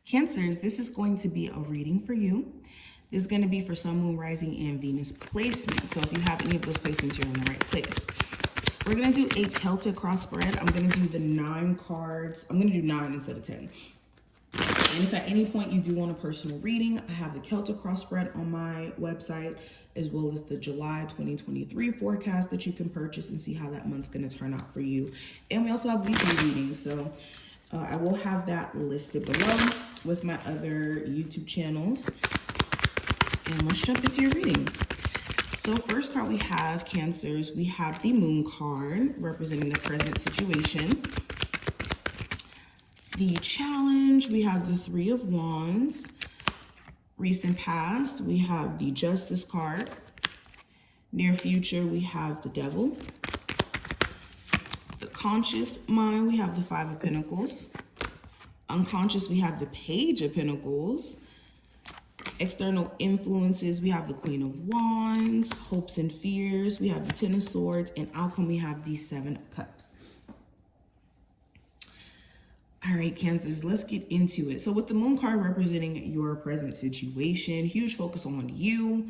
Cancers, this is going to be a reading for you. This is going to be for Sun, Moon, Rising, and Venus placement. So if you have any of those placements, you're in the right place. We're going to do a Celtic cross spread. I'm going to do the 9 cards. I'm going to do 9 instead of 10. And if at any point you do want a personal reading, I have the Celtic cross spread on my website, as well as the July 2023 forecast that you can purchase and see how that month's going to turn out for you. And we also have weekly readings. So I will have that listed below with my other YouTube channels. And let's jump into your reading. So first card we have, Cancers, we have the Moon card representing the present situation. The challenge, we have the 3 of Wands. Recent past, we have the Justice card. Near future, we have the Devil. The conscious mind, we have the 5 of Pentacles. Unconscious, we have the Page of Pentacles. External influences, we have the Queen of Wands. Hopes and fears, we have the 10 of Swords. And outcome, we have the 7 of Cups. All right, Cancers, let's get into it. So with the Moon card representing your present situation, huge focus on you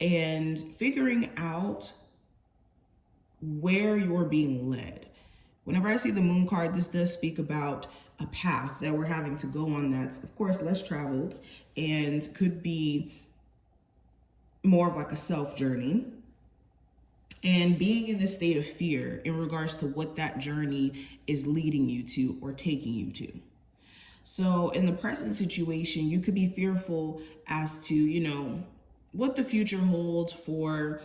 and figuring out where you're being led. Whenever I see the Moon card, this does speak about a path that we're having to go on that's, of course, less traveled and could be more of like a self journey. And being in this state of fear in regards to what that journey is leading you to or taking you to. So in the present situation, you could be fearful as to, what the future holds for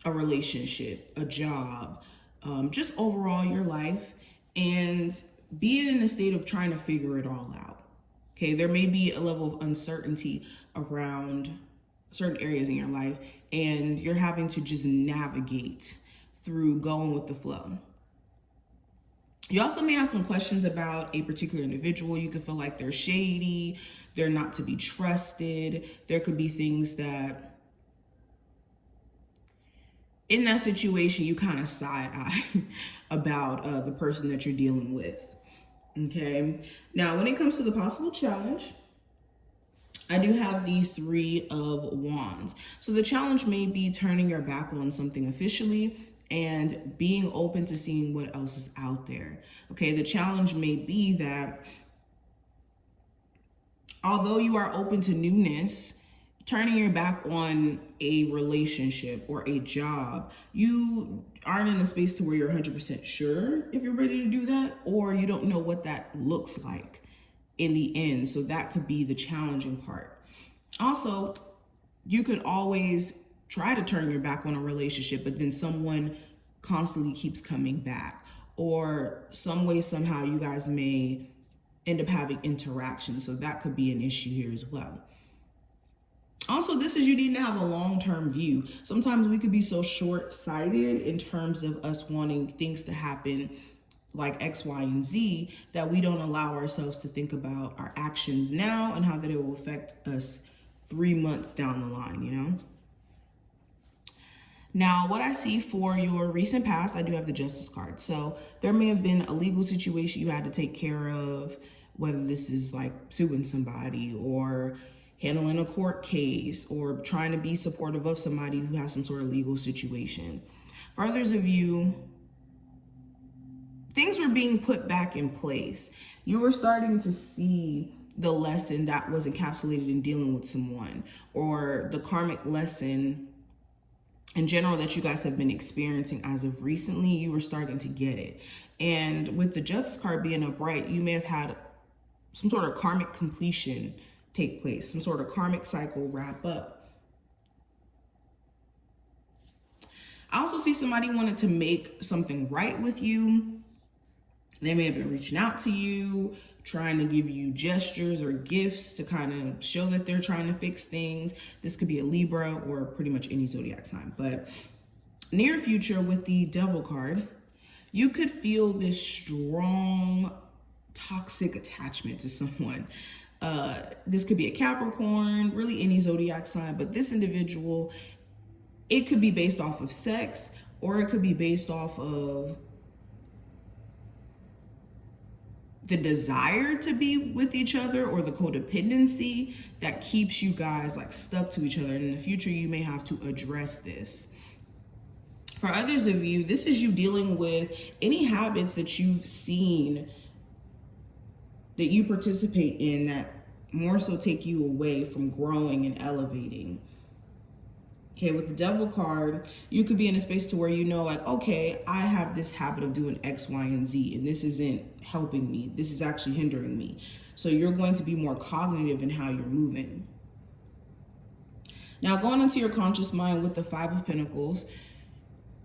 a relationship, a job, just overall your life, and being in a state of trying to figure it all out. Okay, there may be a level of uncertainty around certain areas in your life, and you're having to just navigate through going with the flow. You also may have some questions about a particular individual. You could feel like they're shady, they're not to be trusted. There could be things that in that situation you kind of side-eye about the person that you're dealing with. Okay, now when it comes to the possible challenge, I do have the 3 of Wands. So the challenge may be turning your back on something officially and being open to seeing what else is out there. Okay, the challenge may be that although you are open to newness, turning your back on a relationship or a job, you aren't in a space to where you're 100% sure if you're ready to do that, or you don't know what that looks like in the end. So that could be the challenging part. Also, you could always try to turn your back on a relationship, but then someone constantly keeps coming back, or some way, somehow you guys may end up having interaction. So that could be an issue here as well. Also, this is you need to have a long-term view. Sometimes we could be so short-sighted in terms of us wanting things to happen like X, Y, and Z, that we don't allow ourselves to think about our actions now and how that it will affect us 3 months down the line, Now, what I see for your recent past, I do have the Justice card. So there may have been a legal situation you had to take care of, whether this is like suing somebody or handling a court case or trying to be supportive of somebody who has some sort of legal situation. For others of you, things were being put back in place. You were starting to see the lesson that was encapsulated in dealing with someone, or the karmic lesson in general that you guys have been experiencing as of recently. You were starting to get it. And with the Justice card being upright, you may have had some sort of karmic completion take place, some sort of karmic cycle wrap up. I also see somebody wanted to make something right with you. They may have been reaching out to you, trying to give you gestures or gifts to kind of show that they're trying to fix things. This could be a Libra or pretty much any zodiac sign. But near future with the Devil card, you could feel this strong, toxic attachment to someone. This could be a Capricorn, really any zodiac sign, but this individual, it could be based off of sex, or it could be based off of the desire to be with each other or the codependency that keeps you guys like stuck to each other. And in the future, you may have to address this. For others of you, this is you dealing with any habits that you've seen that you participate in that more so take you away from growing and elevating. Okay, with the Devil card, you could be in a space to where you know, like, okay, I have this habit of doing X, Y, and Z, and this isn't helping me. This is actually hindering me. So you're going to be more cognitive in how you're moving. Now, going into your conscious mind with the Five of Pentacles,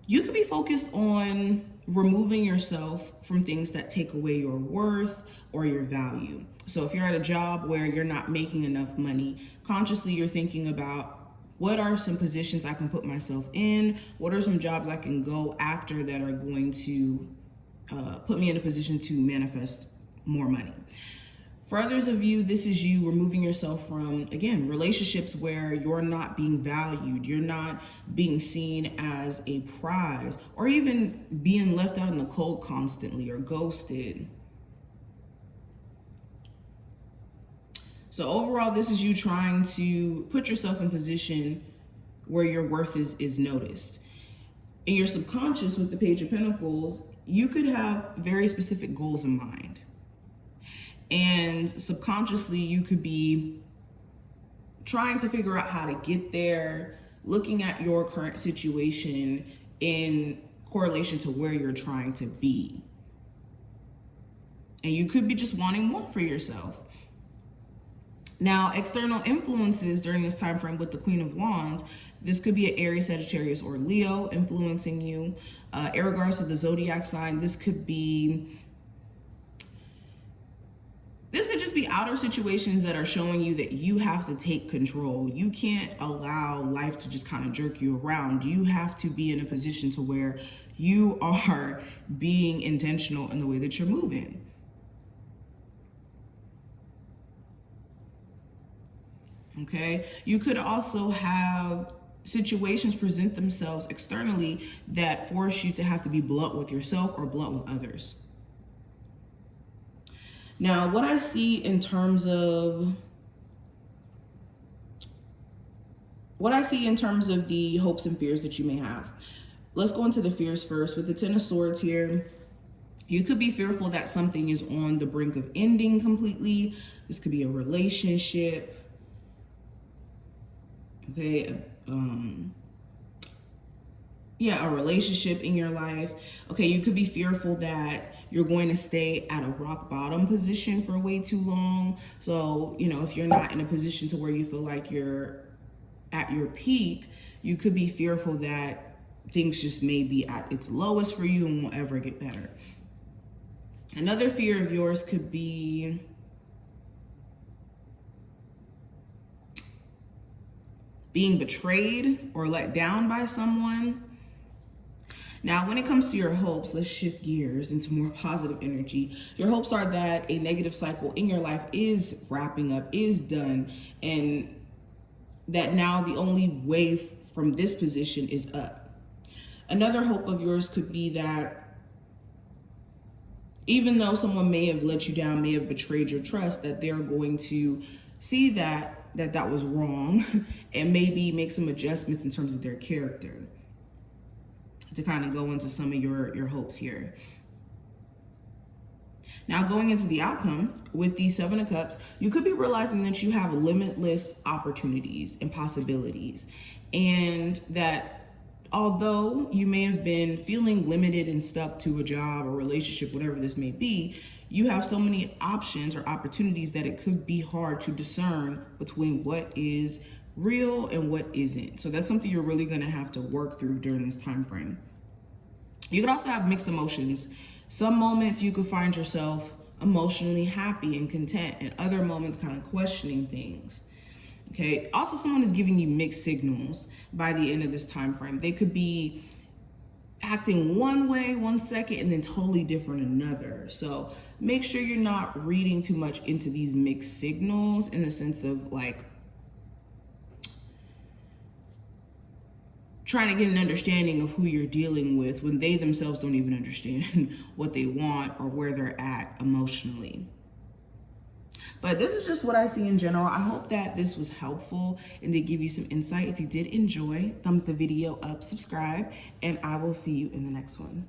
you could be focused on removing yourself from things that take away your worth or your value. So if you're at a job where you're not making enough money, consciously you're thinking about, what are some positions I can put myself in? What are some jobs I can go after that are going to put me in a position to manifest more money? For others of you, this is you removing yourself from, again, relationships where you're not being valued, you're not being seen as a prize, or even being left out in the cold constantly or ghosted. So overall, this is you trying to put yourself in position where your worth is noticed. In your subconscious with the Page of Pentacles, you could have very specific goals in mind. And subconsciously, you could be trying to figure out how to get there, looking at your current situation in correlation to where you're trying to be. And you could be just wanting more for yourself. Now, external influences during this time frame with the Queen of Wands, this could be an Aries, Sagittarius, or Leo influencing you. In regards to the zodiac sign, this could just be outer situations that are showing you that you have to take control. You can't allow life to just kind of jerk you around. You have to be in a position to where you are being intentional in the way that you're moving. Okay, you could also have situations present themselves externally that force you to have to be blunt with yourself or blunt with others. Now, what I see in terms of the hopes and fears that you may have. Let's go into the fears first. With the Ten of Swords here, you could be fearful that something is on the brink of ending completely. This could be a relationship. Okay, a relationship in your life. Okay, you could be fearful that you're going to stay at a rock bottom position for way too long. So, if you're not in a position to where you feel like you're at your peak, you could be fearful that things just may be at its lowest for you and won't ever get better. Another fear of yours could be being betrayed or let down by someone. Now, when it comes to your hopes, let's shift gears into more positive energy. Your hopes are that a negative cycle in your life is wrapping up, is done, and that now the only way from this position is up. Another hope of yours could be that even though someone may have let you down, may have betrayed your trust, that they're going to see that was wrong and maybe make some adjustments in terms of their character, to kind of go into some of your hopes here. Now, going into the outcome with the Seven of Cups, you could be realizing that you have limitless opportunities and possibilities, and that although you may have been feeling limited and stuck to a job or relationship, whatever this may be, you have so many options or opportunities that it could be hard to discern between what is real and what isn't. So that's something you're really going to have to work through during this time frame. You could also have mixed emotions. Some moments you could find yourself emotionally happy and content, and other moments kind of questioning things. Okay. Also, someone is giving you mixed signals by the end of this time frame. They could be acting one way one second and then totally different another. So make sure you're not reading too much into these mixed signals in the sense of like trying to get an understanding of who you're dealing with when they themselves don't even understand what they want or where they're at emotionally. But this is just what I see in general. I hope that this was helpful and did give you some insight. If you did enjoy, thumbs the video up, subscribe, and I will see you in the next one.